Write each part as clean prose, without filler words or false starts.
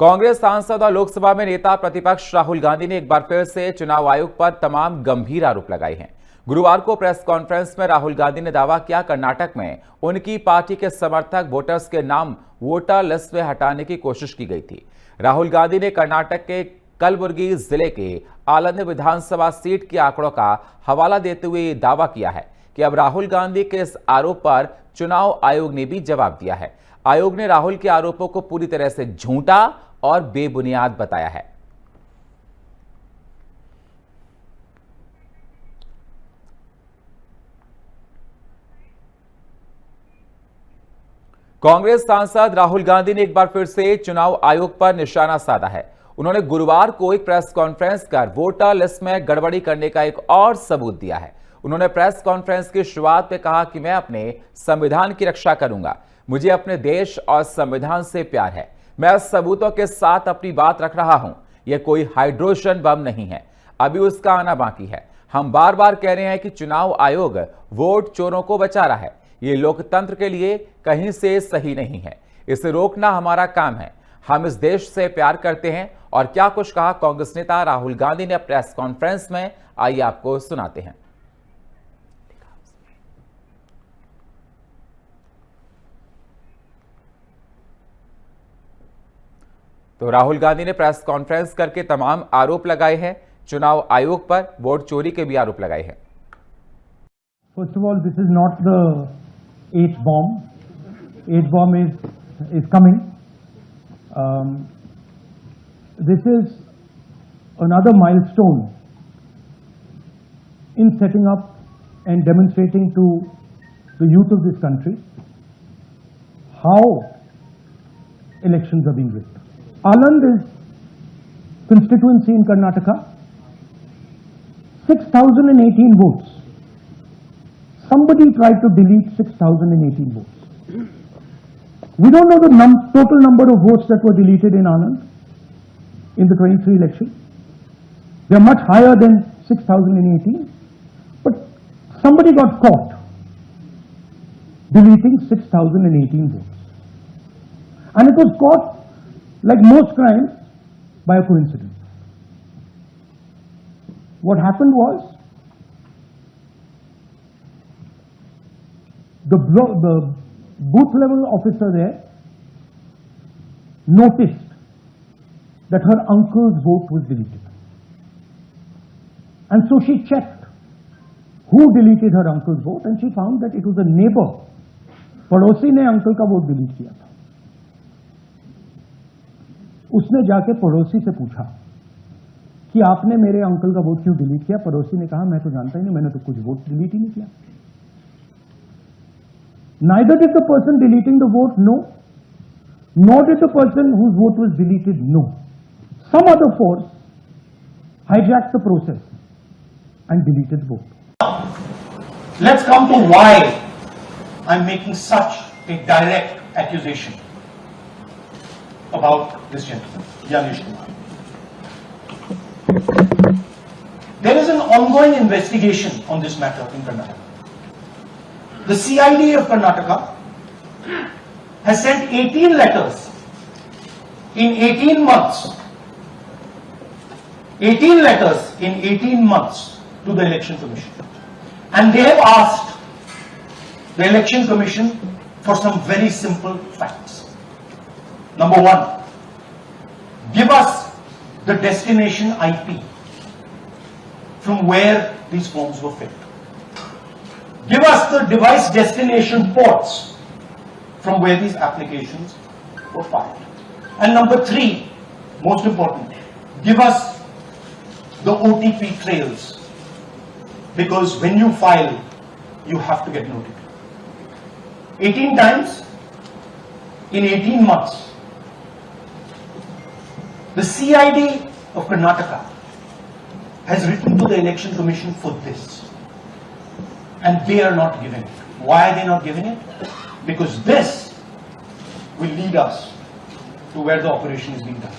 कांग्रेस सांसद और लोकसभा में नेता प्रतिपक्ष राहुल गांधी ने एक बार फिर से चुनाव आयोग पर तमाम गंभीर आरोप लगाए हैं। गुरुवार को प्रेस कॉन्फ्रेंस में राहुल गांधी ने दावा किया कर्नाटक में उनकी पार्टी के समर्थक वोटर्स के नाम वोटर लिस्ट में हटाने की कोशिश की गई थी। राहुल गांधी ने कर्नाटक के कलबुर्गी जिले के आलंद विधानसभा सीट के आंकड़ों का हवाला देते हुए दावा किया है कि अब राहुल गांधी के इस आरोप पर चुनाव आयोग ने भी जवाब दिया है। आयोग ने राहुल के आरोपों को पूरी तरह से झूठा और बेबुनियाद बताया है। कांग्रेस सांसद राहुल गांधी ने एक बार फिर से चुनाव आयोग पर निशाना साधा है। उन्होंने गुरुवार को एक प्रेस कॉन्फ्रेंस कर वोटर लिस्ट में गड़बड़ी करने का एक और सबूत दिया है। उन्होंने प्रेस कॉन्फ्रेंस की शुरुआत में कहा कि मैं अपने संविधान की रक्षा करूंगा, मुझे अपने देश और संविधान से प्यार है, मैं सबूतों के साथ अपनी बात रख रहा हूं। यह कोई हाइड्रोजन बम नहीं है, अभी उसका आना बाकी है। हम बार बार कह रहे हैं कि चुनाव आयोग वोट चोरों को बचा रहा है, ये लोकतंत्र के लिए कहीं से सही नहीं है, इसे रोकना हमारा काम है। हम इस देश से प्यार करते हैं। और क्या कुछ कहा कांग्रेस नेता राहुल गांधी ने प्रेस कॉन्फ्रेंस में, आइए आपको सुनाते हैं। तो राहुल गांधी ने प्रेस कॉन्फ्रेंस करके तमाम आरोप लगाए हैं। चुनाव आयोग पर वोट चोरी के भी आरोप लगाए हैं। First of all, this is not the H bomb. H bomb is coming. This is another milestone in setting up and demonstrating to the youth of this country how elections are being rigged. Aland is constituency in Karnataka, 6,018 votes. Somebody tried to delete 6,018 votes. We don't know the total number of votes that were deleted in Anand in the 23 election. They are much higher than 6,018, but somebody got caught deleting 6,018 votes. And it was caught, like most crimes, by a coincidence. What happened was, the booth level officer there noticed that her uncle's vote was deleted. And so she checked who deleted her uncle's vote, and she found that it was a neighbor. पड़ोसी ने uncle का vote delete किया था। उसने जाके पड़ोसी से पूछा कि आपने मेरे अंकल का वोट क्यों डिलीट किया? पड़ोसी ने कहा मैं तो जानता ही नहीं, मैंने तो कुछ वोट डिलीट ही नहीं किया। Neither did the person deleting the vote know, nor did the person whose vote was deleted know. Some other force hijacked the process and deleted the vote. Let's come to why I'm making such a direct accusation about this gentleman, Yanish Kumar. There is an ongoing investigation on this matter in Karnataka. The CID of Karnataka has sent 18 letters in 18 months. 18 letters in 18 months to the Election Commission. And they have asked the Election Commission for some very simple facts. Number one, give us the destination IP from where these forms were filled. Give us the device destination ports from where these applications were filed. And number three, most important, give us the OTP trails, because when you file, you have to get notified. 18 times in 18 months. The CID of Karnataka has written to the Election Commission for this. And they are not giving it. Why are they not giving it? Because this will lead us to where the operation is being done.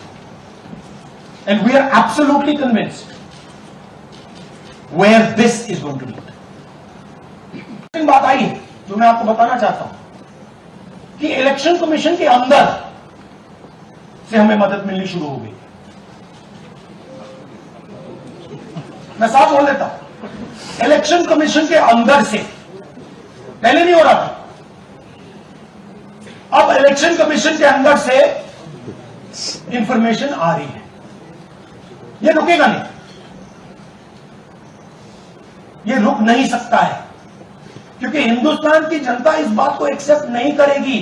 And we are absolutely convinced where this is going to lead. एक बात आई है जो मैं आपको बताना चाहता हूं कि इलेक्शन कमीशन के अंदर से हमें मदद मिलनी शुरू हो गई। मैं साफ बोल देता हूं, इलेक्शन कमीशन के अंदर से पहले नहीं हो रहा था, अब इलेक्शन कमीशन के अंदर से इंफॉर्मेशन आ रही है। ये रुकेगा नहीं, ये रुक नहीं सकता है, क्योंकि हिंदुस्तान की जनता इस बात को एक्सेप्ट नहीं करेगी।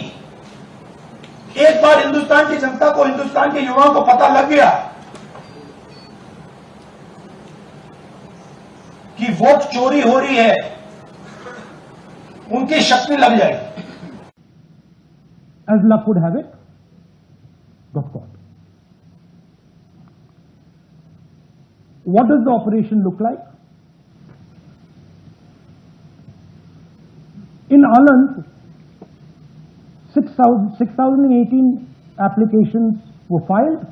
एक बार हिंदुस्तान की जनता को, हिंदुस्तान के युवाओं को पता लग गया कि वोट चोरी हो रही है, उनकी शक्ति लग जाएगी। As luck would have it, got caught. What does the operation look like? In Anand, 6,018 applications were filed,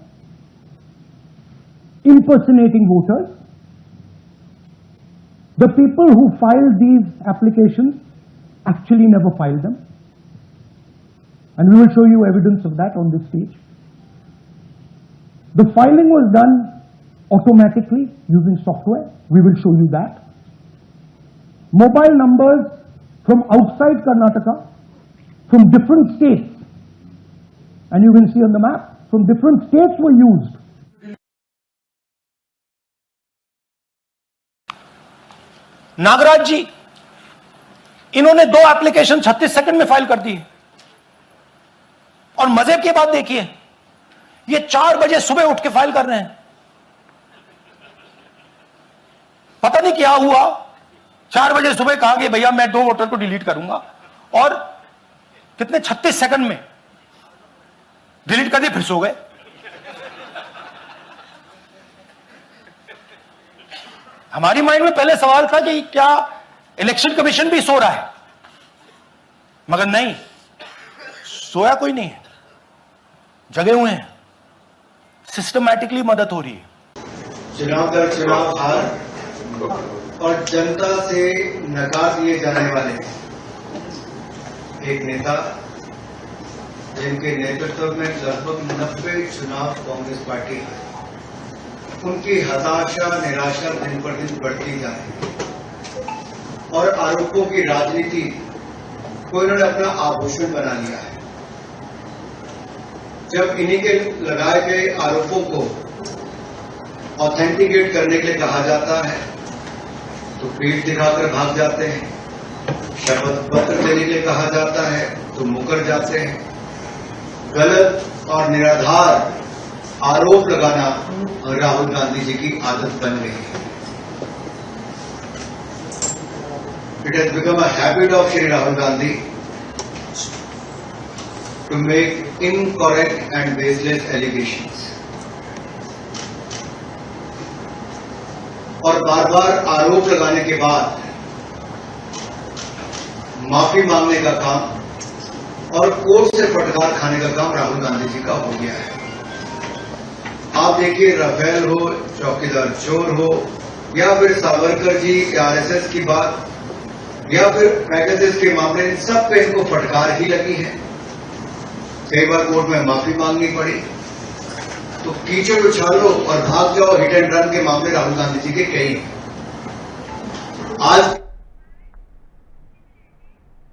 impersonating voters. The people who filed these applications actually never filed them. And we will show you evidence of that on this stage. The filing was done automatically using software. We will show you that. Mobile numbers from outside Karnataka, from different states, and you can see on the map, from different states were used. Nagraj जी, इन्होंने 2 application 36 second में file कर दी। और मजे की बात देखिए, ये 4 बजे सुबह उठ के फाइल कर रहे हैं। पता नहीं क्या हुआ, 4 बजे सुबह कहा कि भैया मैं 2 वोटर को डिलीट करूंगा, और कितने 36 सेकंड में डिलीट कर दिए, फिर सो गए। हमारी माइंड में पहले सवाल था कि क्या इलेक्शन कमीशन भी सो रहा है, मगर नहीं, सोया कोई नहीं है, जगे हुए हैं, सिस्टमैटिकली मदद हो रही है। चुनाव दर चुनाव हार और जनता से नकार दिए जाने वाले एक नेता, जिनके नेतृत्व में लगभग 90 चुनाव कांग्रेस पार्टी है, उनकी हताशा निराशा दिन पर दिन बढ़ती जा रही है और आरोपों की राजनीति को इन्होंने अपना आभूषण बना लिया है। जब इन्हीं के लगाए गए आरोपों को ऑथेंटिकेट करने के लिए कहा जाता है तो पीठ दिखाकर भाग जाते हैं, शपथ पत्र देने के लिए कहा जाता है तो मुकर जाते हैं। गलत और निराधार आरोप लगाना राहुल गांधी जी की आदत बन गई है। It has become a habit of Shri Rahul Gandhi to make incorrect and baseless allegations. और बार बार आरोप लगाने के बाद माफी मांगने का काम और कोर्ट से फटकार खाने का काम राहुल गांधी जी का हो गया है। आप देखिए, राफेल हो, चौकीदार चोर हो, या फिर सावरकर जी आरएसएस की बात, या फिर पैकेजेस के मामले, सब पे इनको फटकार ही लगी है। कई बार कोर्ट में माफी मांगनी पड़ी, तो कीचड़ उछालो और भाग जाओ, हिट एंड रन के मामले राहुल गांधी जी के कई। आज